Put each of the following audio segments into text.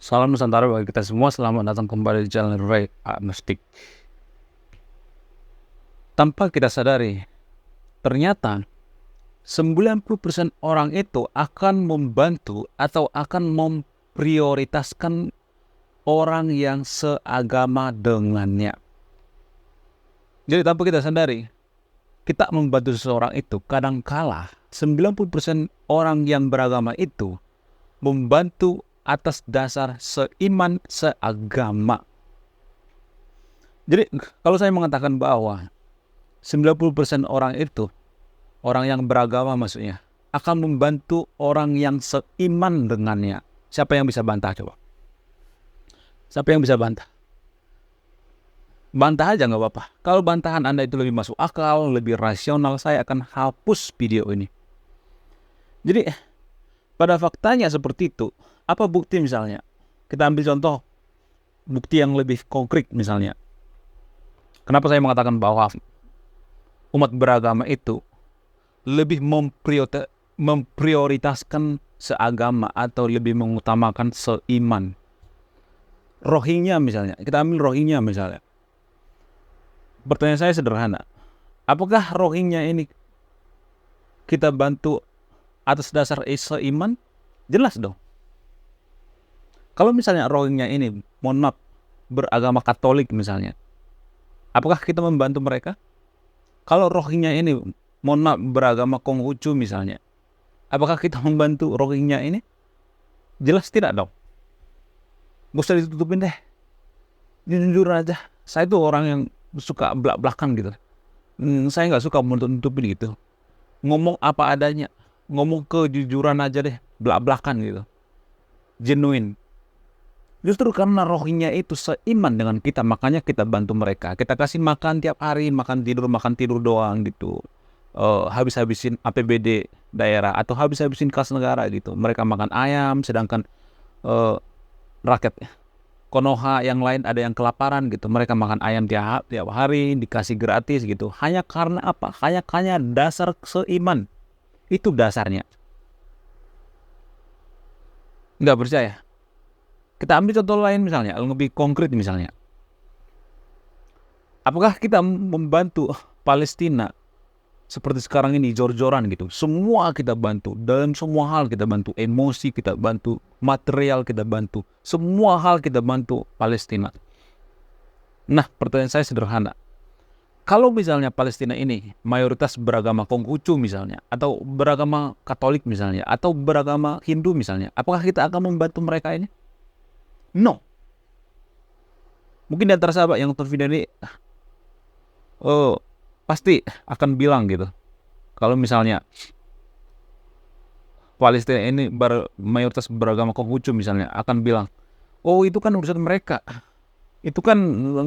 Salam Nusantara bagi kita semua. Selamat datang kembali di channel Ray Agnostik. Tanpa kita sadari, ternyata 90% orang itu akan membantu atau akan memprioritaskan orang yang seagama dengannya. Jadi tanpa kita sadari, kita membantu seseorang itu kadangkala 90% orang yang beragama itu membantu atas dasar seiman, seagama. Jadi kalau saya mengatakan bahwa 90% orang itu, orang yang beragama maksudnya, akan membantu orang yang seiman dengannya. Siapa yang bisa bantah coba? Siapa yang bisa bantah? Bantah aja nggak apa-apa. Kalau bantahan Anda itu lebih masuk akal, lebih rasional, saya akan hapus video ini. Jadi pada faktanya seperti itu. Apa bukti misalnya? Kita ambil contoh bukti yang lebih konkret misalnya. Kenapa saya mengatakan bahwa umat beragama itu lebih memprioritaskan seagama atau lebih mengutamakan seiman? Rohingya misalnya. Kita ambil Rohingya misalnya. Pertanyaan saya sederhana. Apakah Rohingya ini kita bantu atas dasar seiman? Jelas dong. Kalau misalnya Rohingya ini, mohon maaf, beragama Katolik misalnya, apakah kita membantu mereka? Kalau Rohingya ini, mohon maaf, beragama Konghucu misalnya, apakah kita membantu Rohingya ini? Jelas tidak dong. Gak usah ditutupin deh. Jujur aja. Saya tuh orang yang suka belak-belakan gitu. Saya nggak suka menutup-nutupin gitu. Ngomong apa adanya. Ngomong kejujuran aja deh. Belak-belakan gitu. Genuine. Justru karena Rohingya itu seiman dengan kita, makanya kita bantu mereka. Kita kasih makan tiap hari, makan tidur doang gitu. Habis-habisin APBD daerah atau habis-habisin kas negara gitu. Mereka makan ayam, sedangkan rakyat Konoha yang lain ada yang kelaparan gitu. Mereka makan ayam tiap hari, dikasih gratis gitu. Hanya karena apa? Hanya dasar seiman. Itu dasarnya. Nggak percaya? Kita ambil contoh lain misalnya, lebih konkret misalnya. Apakah kita membantu Palestina seperti sekarang ini jor-joran gitu? Semua kita bantu, dalam semua hal kita bantu, emosi kita bantu, material kita bantu, semua hal kita bantu Palestina. Nah, pertanyaan saya sederhana. Kalau misalnya Palestina ini mayoritas beragama Konghucu misalnya, atau beragama Katolik misalnya, atau beragama Hindu misalnya, apakah kita akan membantu mereka ini? No. Mungkin di antara sahabat yang nonton video ini pasti akan bilang gitu. Kalau misalnya Palestina ini mayoritas beragama Konghucu misalnya, akan bilang, oh itu kan urusan mereka. Itu kan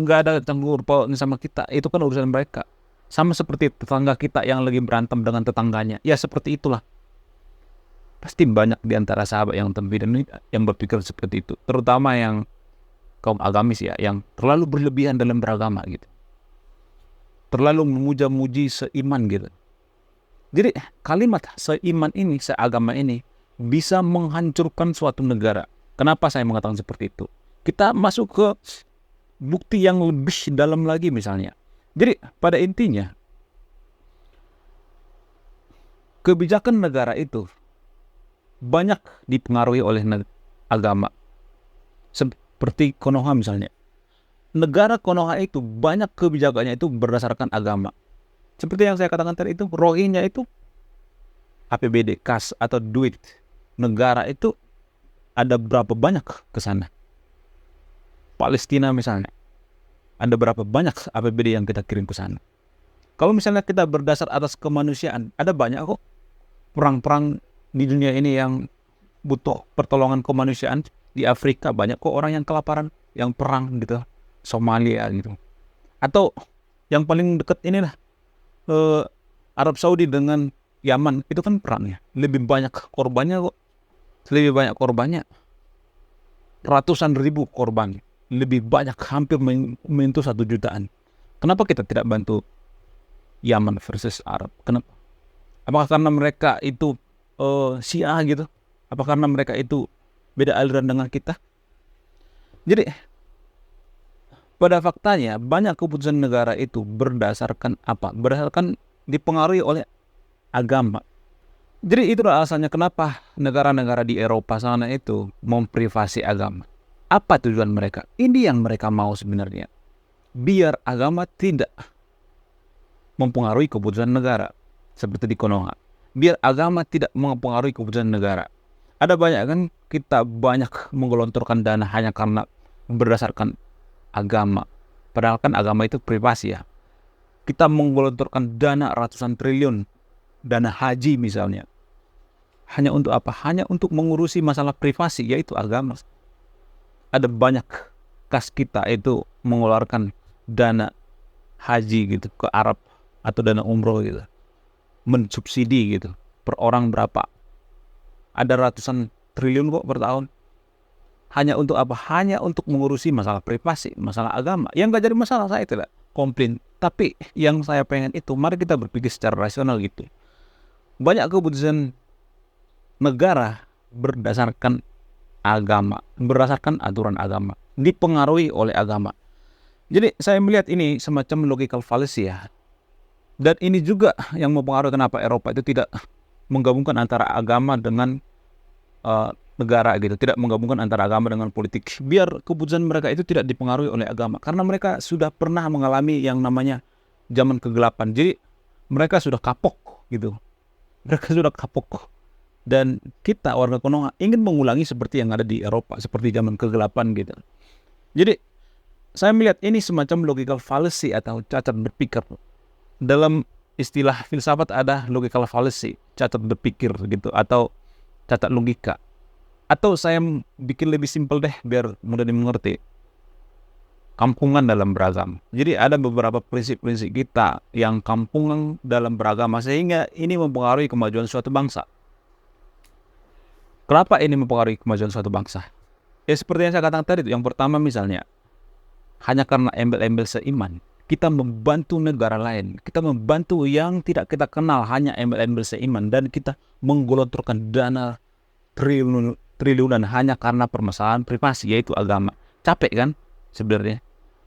nggak ada campur pautnya sama kita. Itu kan urusan mereka. Sama seperti tetangga kita yang lagi berantem dengan tetangganya. Ya seperti itulah. Pasti banyak di antara sahabat yang nonton video ini yang berpikir seperti itu. Terutama yang kaum agamis ya, yang terlalu berlebihan dalam beragama gitu. Terlalu memuja-muji seiman gitu. Jadi kalimat seiman ini, seagama ini bisa menghancurkan suatu negara. Kenapa saya mengatakan seperti itu? Kita masuk ke bukti yang lebih dalam lagi misalnya. Jadi pada intinya kebijakan negara itu banyak dipengaruhi oleh agama. Seperti Konoha misalnya. Negara Konoha itu banyak kebijakannya itu berdasarkan agama. Seperti yang saya katakan tadi itu, Rohingya itu APBD, kas atau duit negara itu ada berapa banyak ke sana. Palestina misalnya, ada berapa banyak APBD yang kita kirim ke sana. Kalau misalnya kita berdasar atas kemanusiaan, ada banyak kok perang-perang di dunia ini yang butuh pertolongan kemanusiaan. Di Afrika banyak kok orang yang kelaparan, yang perang gitu, Somalia gitu. Atau yang paling dekat inilah Arab Saudi dengan Yaman, itu kan perang ya. Lebih banyak korbannya kok. Lebih banyak korbannya. Ratusan ribu korban. Lebih banyak, hampir menyentuh 1 jutaan. Kenapa kita tidak bantu Yaman versus Arab? Kenapa? Apakah karena mereka itu Syiah gitu? Apa karena mereka itu beda aliran dengan kita? Jadi pada faktanya banyak keputusan negara itu berdasarkan apa? Berdasarkan dipengaruhi oleh agama. Jadi itulah alasannya kenapa negara-negara di Eropa sana itu memprivasi agama. Apa tujuan mereka? Ini yang mereka mau sebenarnya. Biar agama tidak mempengaruhi keputusan negara. Seperti di Konoha. Biar agama tidak mempengaruhi keputusan negara. Ada banyak kan, kita banyak menggelontorkan dana hanya karena berdasarkan agama. Padahal kan agama itu privasi ya. Kita menggelontorkan dana ratusan triliun, dana haji misalnya. Hanya untuk apa? Hanya untuk mengurusi masalah privasi, yaitu agama. Ada banyak kas kita itu mengeluarkan dana haji gitu ke Arab atau dana umroh gitu. Mensubsidi gitu. Per orang berapa? Ada ratusan triliun kok per tahun. Hanya untuk apa? Hanya untuk mengurusi masalah privasi, masalah agama. Yang gak jadi masalah, saya tidak komplain. Tapi yang saya pengen itu, mari kita berpikir secara rasional gitu. Banyak keputusan negara berdasarkan agama, berdasarkan aturan agama, dipengaruhi oleh agama. Jadi saya melihat ini semacam logical fallacy ya. Dan ini juga yang mempengaruhi kenapa Eropa itu tidak menggabungkan antara agama dengan negara gitu, tidak menggabungkan antara agama dengan politik, biar keputusan mereka itu tidak dipengaruhi oleh agama, karena mereka sudah pernah mengalami yang namanya zaman kegelapan. Jadi mereka sudah kapok gitu, mereka sudah kapok, dan kita warga Konoha ingin mengulangi seperti yang ada di Eropa, seperti zaman kegelapan gitu. Jadi saya melihat ini semacam logical fallacy atau cacat berpikir. Dalam istilah filsafat ada logical fallacy, cacat berpikir gitu, atau cacat logika. Atau saya bikin lebih simpel deh biar mudah dimengerti. Kampungan dalam beragama. Jadi ada beberapa prinsip-prinsip kita yang kampungan dalam beragama, sehingga ini mempengaruhi kemajuan suatu bangsa. Kenapa ini mempengaruhi kemajuan suatu bangsa? Ya seperti yang saya katakan tadi, yang pertama misalnya, hanya karena embel-embel seiman, kita membantu negara lain, kita membantu yang tidak kita kenal hanya embel-embel seiman, dan kita menggelontorkan dana triliunan hanya karena permasalahan privasi, yaitu agama. Capek kan sebenarnya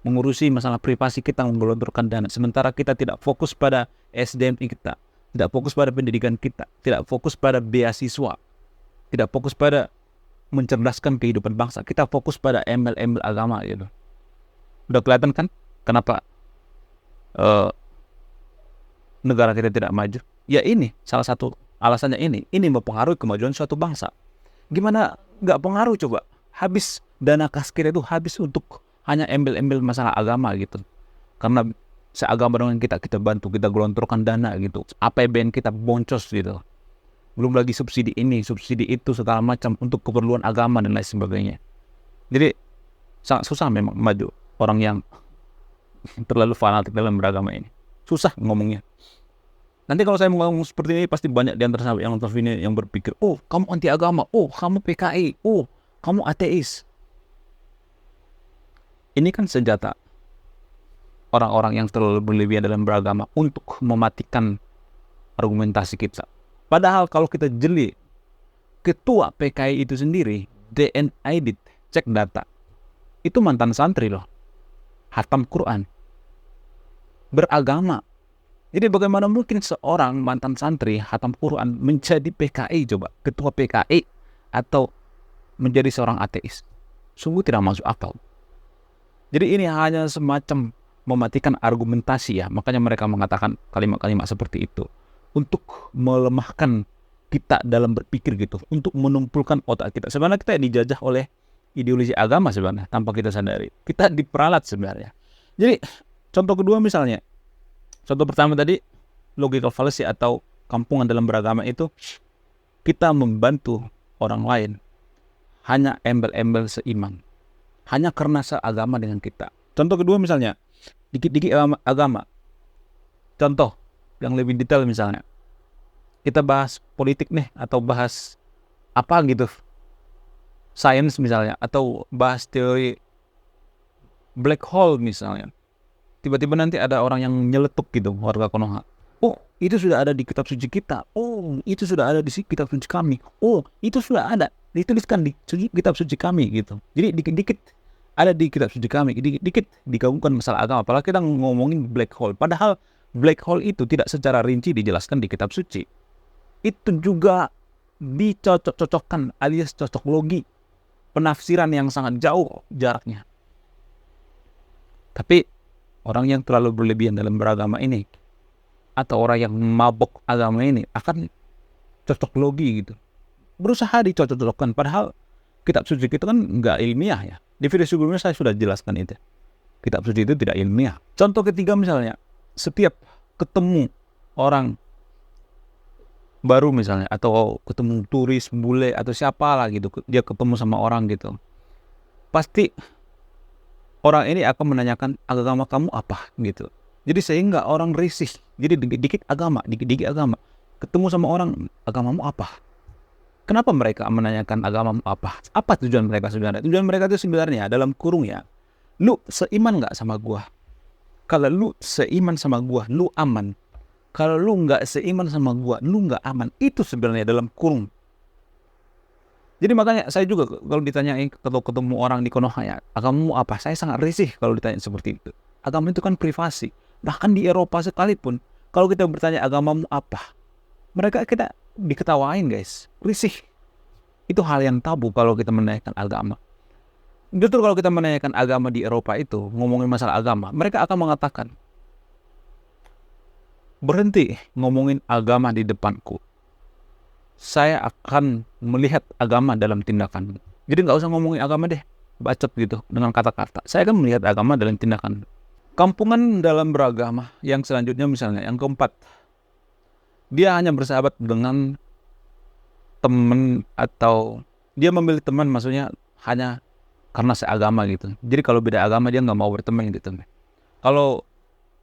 mengurusi masalah privasi, kita menggelontorkan dana, sementara kita tidak fokus pada SDM kita, tidak fokus pada pendidikan kita, tidak fokus pada beasiswa, tidak fokus pada mencerdaskan kehidupan bangsa, kita fokus pada embel-embel agama gitu. Udah kelihatan kan kenapa negara kita tidak maju? Ya ini salah satu alasannya. Ini mempengaruhi kemajuan suatu bangsa. Gimana nggak pengaruh coba? Habis dana kas kita itu habis untuk hanya embel-embel masalah agama gitu. Karena seagama dengan kita bantu, kita gelontorkan dana gitu. APBN kita boncos gitu. Belum lagi subsidi ini, subsidi itu, segala macam untuk keperluan agama dan lain sebagainya. Jadi sangat susah memang maju orang yang terlalu fanatik dalam beragama ini. Susah ngomongnya. Nanti kalau saya ngomong seperti ini, pasti banyak di antara sahabat yang nonton ini yang berpikir, oh kamu anti agama, oh kamu PKI, oh kamu ateis. Ini kan senjata orang-orang yang terlalu berlebihan dalam beragama untuk mematikan argumentasi kita. Padahal kalau kita jeli, ketua PKI itu sendiri, DNID, cek data, itu mantan santri loh, hatam Quran, beragama. Jadi bagaimana mungkin seorang mantan santri hatam Quran menjadi PKI coba, ketua PKI, atau menjadi seorang ateis? Sungguh tidak masuk akal. Jadi ini hanya semacam mematikan argumentasi ya, makanya mereka mengatakan kalimat-kalimat seperti itu untuk melemahkan kita dalam berpikir gitu, untuk menumpulkan otak kita. Sebenarnya kita dijajah oleh ideologi agama sebenarnya tanpa kita sadari. Kita diperalat sebenarnya. Jadi contoh kedua misalnya, contoh pertama tadi logical fallacy atau kampungan dalam beragama itu, kita membantu orang lain hanya embel-embel seiman, hanya karena seagama dengan kita. Contoh kedua misalnya, dikit-dikit agama. Contoh yang lebih detail misalnya, kita bahas politik nih, atau bahas apa gitu, sains misalnya, atau bahas teori black hole misalnya. Tiba-tiba nanti ada orang yang nyeletuk gitu, warga Konoha. Oh, itu sudah ada di kitab suci kita. Oh, itu sudah ada di kitab suci kami. Oh, itu sudah ada dituliskan di kitab suci kami gitu. Jadi dikit-dikit ada di kitab suci kami, dikit digabungkan masalah agama. Apalagi kita ngomongin black hole. Padahal black hole itu tidak secara rinci dijelaskan di kitab suci. Itu juga dicocok-cocokkan alias cocok logi, penafsiran yang sangat jauh jaraknya. Tapi orang yang terlalu berlebihan dalam beragama ini, atau orang yang mabok agama ini, akan cocok logi gitu, berusaha dicocok-cocokkan. Padahal kitab suci itu kan nggak ilmiah ya. Di video sebelumnya saya sudah jelaskan itu. Kitab suci itu tidak ilmiah. Contoh ketiga misalnya, setiap ketemu orang baru misalnya, atau ketemu turis, bule, atau siapa lah gitu, dia ketemu sama orang gitu, pasti orang ini akan menanyakan agama kamu apa gitu. Jadi sehingga orang risih. Jadi dikit-dikit agama, ketemu sama orang, agamamu apa? Kenapa mereka menanyakan agamamu apa? Apa tujuan mereka sebenarnya? Tujuan mereka itu sebenarnya dalam kurung ya, lu seiman gak sama gua? Kalau lu seiman sama gua, lu aman. Kalau lu gak seiman sama gua, lu gak aman. Itu sebenarnya dalam kurung. Jadi makanya saya juga kalau ditanyain, kalau ketemu orang di Konoha ya, agamamu apa? Saya sangat risih kalau ditanya seperti itu. Agama itu kan privasi. Bahkan di Eropa sekalipun, kalau kita bertanya agamamu apa, kita diketawain guys. Risih. Itu hal yang tabu kalau kita menanyakan agama. Justru kalau kita menanyakan agama di Eropa itu, ngomongin masalah agama, mereka akan mengatakan, berhenti ngomongin agama di depanku. Saya akan melihat agama dalam tindakan. Jadi nggak usah ngomongin agama deh, bacot gitu dengan kata-kata. Saya akan melihat agama dalam tindakan. Kampungan dalam beragama yang selanjutnya misalnya, yang keempat, dia hanya bersahabat dengan teman, atau dia memilih teman maksudnya hanya karena seagama gitu. Jadi kalau beda agama dia nggak mau berteman gitu. Kalau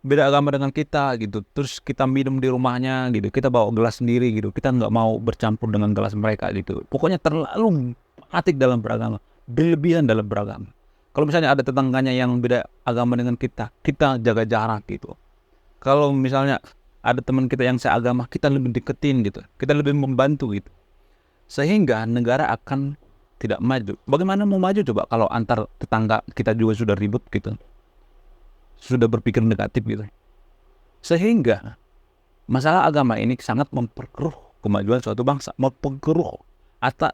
beda agama dengan kita gitu, terus kita minum di rumahnya gitu, kita bawa gelas sendiri gitu, kita nggak mau bercampur dengan gelas mereka gitu. Pokoknya terlalu fanatik dalam beragama, berlebihan dalam beragama. Kalau misalnya ada tetangganya yang beda agama dengan kita jaga jarak gitu. Kalau misalnya ada teman kita yang seagama, kita lebih deketin gitu, kita lebih membantu gitu, sehingga negara akan tidak maju. Bagaimana mau maju coba kalau antar tetangga kita juga sudah ribut gitu, sudah berpikir negatif gitu. Sehingga masalah agama ini sangat memperkeruh kemajuan suatu bangsa, memperkeruh. Atau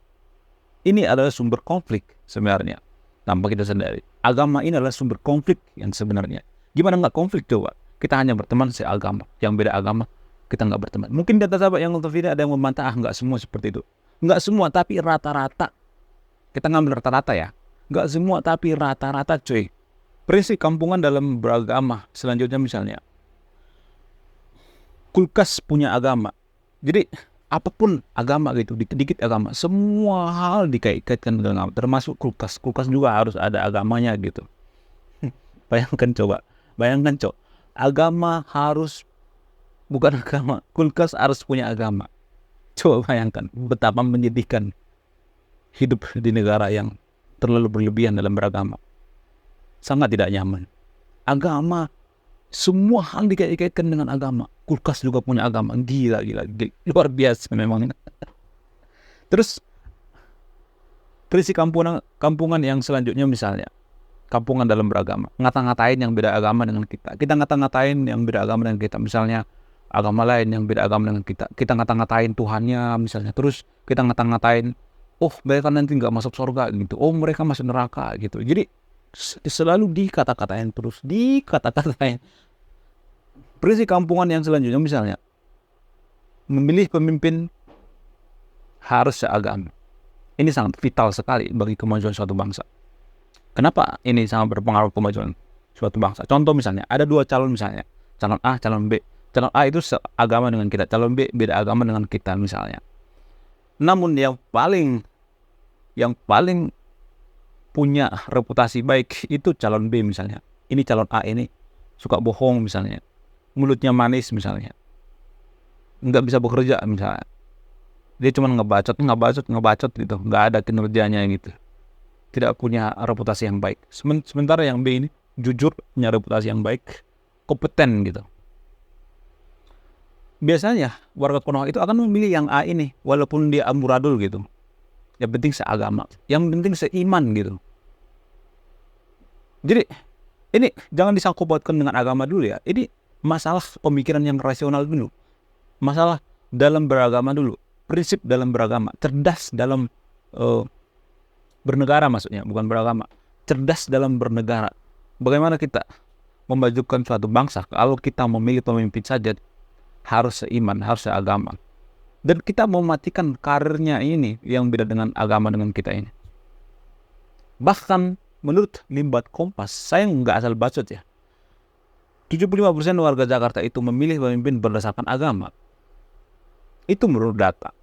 ini adalah sumber konflik sebenarnya. Tanpa kita sadari, agama ini adalah sumber konflik yang sebenarnya. Gimana nggak konflik coba? Kita hanya berteman seagama, yang beda agama kita nggak berteman. Mungkin data sahabat yang nonton video ada yang membantah, nggak semua seperti itu. Nggak semua, tapi rata-rata. Kita ngambil rata-rata ya. Nggak semua, tapi rata-rata cuy. Prinsip kampungan dalam beragama selanjutnya misalnya, kulkas punya agama. Jadi apapun agama gitu, dikit-dikit agama, semua hal dikait-kaitkan dengan agama, termasuk kulkas. Kulkas juga harus ada agamanya gitu. Bayangkan coba, agama harus, bukan agama, kulkas harus punya agama. Coba bayangkan betapa menyedihkan hidup di negara yang terlalu berlebihan dalam beragama. Sangat tidak nyaman. Agama, semua hal dikait-kaitkan dengan agama. Kulkas juga punya agama. Gila. Luar biasa memang. Terus prinsip kampungan yang selanjutnya misalnya, kampungan dalam beragama, ngata-ngatain yang beda agama dengan kita. Kita ngata-ngatain yang beda agama dengan kita. Misalnya agama lain yang beda agama dengan kita. Kita ngata-ngatain Tuhannya misalnya. Terus kita ngata-ngatain, oh mereka nanti nggak masuk surga gitu. Oh mereka masuk neraka gitu. Jadi selalu dikata-katain terus, dikata-katain. Prinsip kampungan yang selanjutnya misalnya, memilih pemimpin harus seagama. Ini sangat vital sekali bagi kemajuan suatu bangsa. Kenapa ini sangat berpengaruh kemajuan suatu bangsa? Contoh misalnya, ada dua calon misalnya, calon A, calon B. Calon A itu seagama dengan kita, calon B beda agama dengan kita misalnya. Namun yang paling punya reputasi baik itu calon B misalnya. Ini calon A ini suka bohong misalnya, mulutnya manis misalnya, nggak bisa bekerja misalnya, dia cuma ngebacot gitu, nggak ada kinerjanya gitu, tidak punya reputasi yang baik. Sementara yang B ini jujur, punya reputasi yang baik, kompeten gitu. Biasanya warga Konoha itu akan memilih yang A ini, walaupun dia amburadul gitu. Yang penting seagama, yang penting seiman gitu. Jadi ini jangan disangkut pautkan dengan agama dulu ya. Ini masalah pemikiran yang rasional dulu. Masalah dalam beragama dulu. Prinsip dalam beragama. Cerdas dalam bernegara maksudnya. Bukan beragama. Cerdas dalam bernegara. Bagaimana kita memajukan suatu bangsa kalau kita memilih pemimpin saja harus seiman, harus seagama. Dan kita mematikan karirnya ini yang beda dengan agama dengan kita ini. Bahkan menurut Limbat Kompas, saya nggak asal bacot ya, 75% warga Jakarta itu memilih pemimpin berdasarkan agama. Itu menurut data.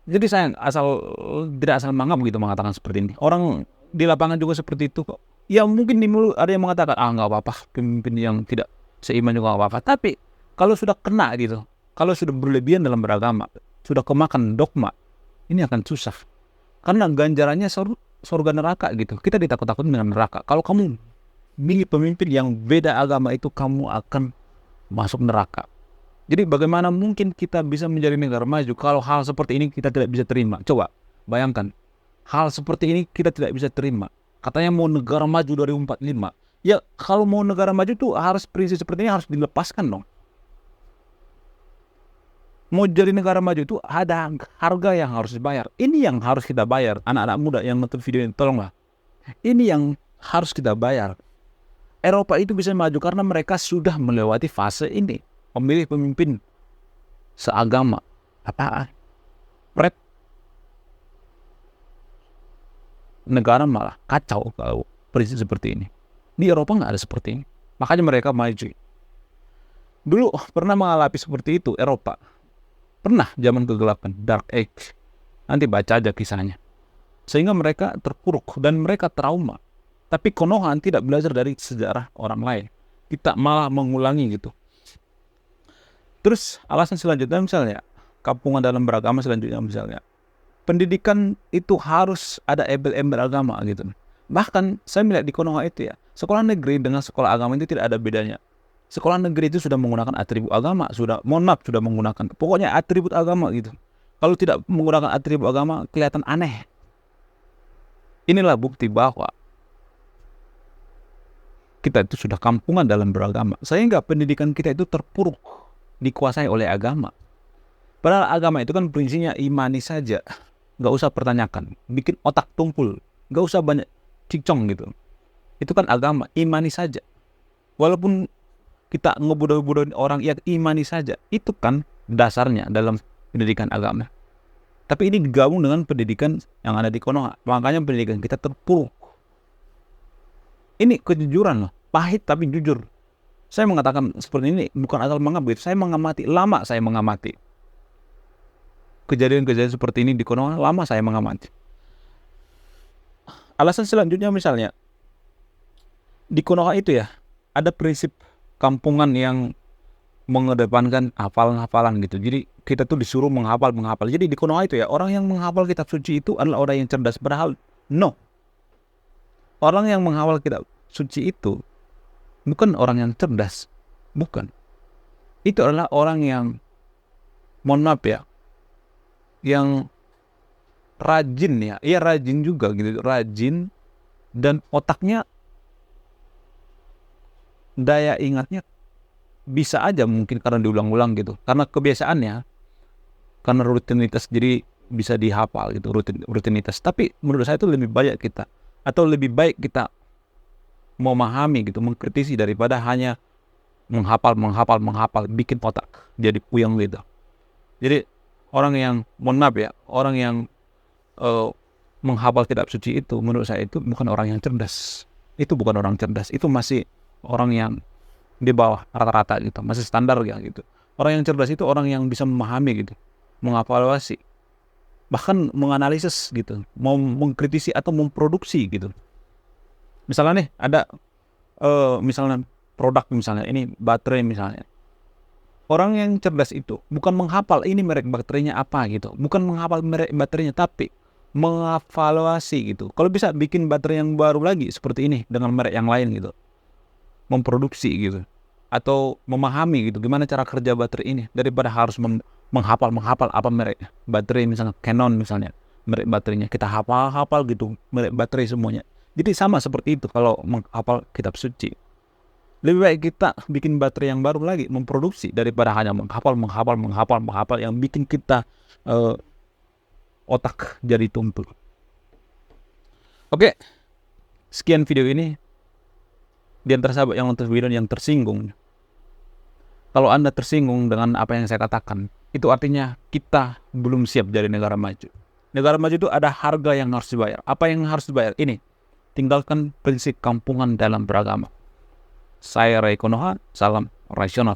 Jadi saya tidak asal mangap gitu mengatakan seperti ini. Orang di lapangan juga seperti itu kok. Ya mungkin di mulut ada yang mengatakan, nggak apa-apa, pemimpin yang tidak seiman juga nggak apa-apa. Tapi kalau sudah kena gitu, kalau sudah berlebihan dalam beragama, sudah kemakan dogma, ini akan susah. Karena ganjarannya surga neraka gitu. Kita ditakut-takutin dengan neraka. Kalau kamu milih pemimpin yang beda agama itu, kamu akan masuk neraka. Jadi bagaimana mungkin kita bisa menjadi negara maju kalau hal seperti ini kita tidak bisa terima? Coba bayangkan, hal seperti ini kita tidak bisa terima. Katanya mau negara maju 2045. Ya kalau mau negara maju tuh harus prinsip seperti ini harus dilepaskan dong. Mau jadi negara maju itu ada harga yang harus dibayar. Ini yang harus kita bayar. Anak-anak muda yang nonton video ini, tolonglah. Ini yang harus kita bayar. Eropa itu bisa maju karena mereka sudah melewati fase ini. Memilih pemimpin seagama. Apaan? Pret. Negara malah kacau kalau prinsip seperti ini. Di Eropa nggak ada seperti ini. Makanya mereka maju. Dulu pernah mengalami seperti itu Eropa. Pernah zaman kegelapan, Dark Age. Nanti baca aja kisahnya. Sehingga mereka terpuruk dan mereka trauma. Tapi Konoha tidak belajar dari sejarah orang lain. Kita malah mengulangi gitu. Terus alasan selanjutnya misalnya, kampungan dalam beragama selanjutnya misalnya, pendidikan itu harus ada embel-embel agama gitu. Bahkan saya melihat di Konoha itu ya, sekolah negeri dengan sekolah agama itu tidak ada bedanya. Sekolah negeri itu sudah menggunakan atribut agama, sudah menggunakan, pokoknya atribut agama gitu. Kalau tidak menggunakan atribut agama, kelihatan aneh. Inilah bukti bahwa kita itu sudah kampungan dalam beragama. Sehingga pendidikan kita itu terpuruk, dikuasai oleh agama. Padahal agama itu kan prinsipnya imani saja. Gak usah pertanyakan, bikin otak tumpul. Gak usah banyak cicong gitu. Itu kan agama, imani saja. Walaupun kita ngebodoh-bodohin orang, ya imani saja. Itu kan dasarnya dalam pendidikan agama. Tapi ini digabung dengan pendidikan yang ada di Konoha. Makanya pendidikan kita terpuruk. Ini kejujuran loh. Pahit tapi jujur. Saya mengatakan seperti ini bukan asal mengamati. Saya mengamati. Lama saya mengamati. Kejadian-kejadian seperti ini di Konoha, lama saya mengamati. Alasan selanjutnya misalnya, di Konoha itu ya, ada prinsip kampungan yang mengedepankan hafalan-hafalan gitu. Jadi kita tuh disuruh menghafal. Jadi di Konoha itu ya, orang yang menghafal kitab suci itu adalah orang yang cerdas. Padahal no. Orang yang menghafal kitab suci itu bukan orang yang cerdas. Bukan. Itu adalah orang yang, mohon maaf ya, yang rajin ya. Iya rajin juga gitu. Rajin dan otaknya, daya ingatnya bisa aja mungkin karena diulang-ulang gitu. Karena kebiasaannya, karena rutinitas, jadi bisa dihafal gitu, rutinitas. Tapi menurut saya itu lebih baik kita, atau lebih baik kita memahami gitu, mengkritisi daripada hanya menghafal, bikin otak jadi puyeng gitu. Jadi orang yang, mohon maaf ya, orang yang menghafal kitab suci itu menurut saya itu bukan orang yang cerdas. Itu bukan orang cerdas, itu masih orang yang di bawah rata-rata gitu, masih standar ya gitu. Orang yang cerdas itu orang yang bisa memahami gitu, mengevaluasi, bahkan menganalisis gitu, mau mengkritisi atau memproduksi gitu. Misalnya nih ada misalnya produk, misalnya ini baterai misalnya. Orang yang cerdas itu bukan menghafal ini merek baterainya apa gitu, bukan menghafal merek baterainya, tapi mengevaluasi gitu. Kalau bisa bikin baterai yang baru lagi seperti ini dengan merek yang lain gitu, memproduksi gitu, atau memahami gitu gimana cara kerja baterai ini, daripada harus menghafal apa merek baterai, misalnya Canon misalnya merek baterainya, kita hafal gitu merek baterai semuanya. Jadi sama seperti itu kalau menghafal kitab suci. Lebih baik kita bikin baterai yang baru lagi, memproduksi, daripada hanya menghafal yang bikin kita otak jadi tumpul. Oke, sekian video ini. Di antara sahabat yang nonton video yang tersinggung, kalau Anda tersinggung dengan apa yang saya katakan, itu artinya kita belum siap jadi negara maju. Negara maju itu ada harga yang harus dibayar. Apa yang harus dibayar? Ini, tinggalkan prinsip kampungan dalam beragama. Saya Ray Konoha, salam rasional.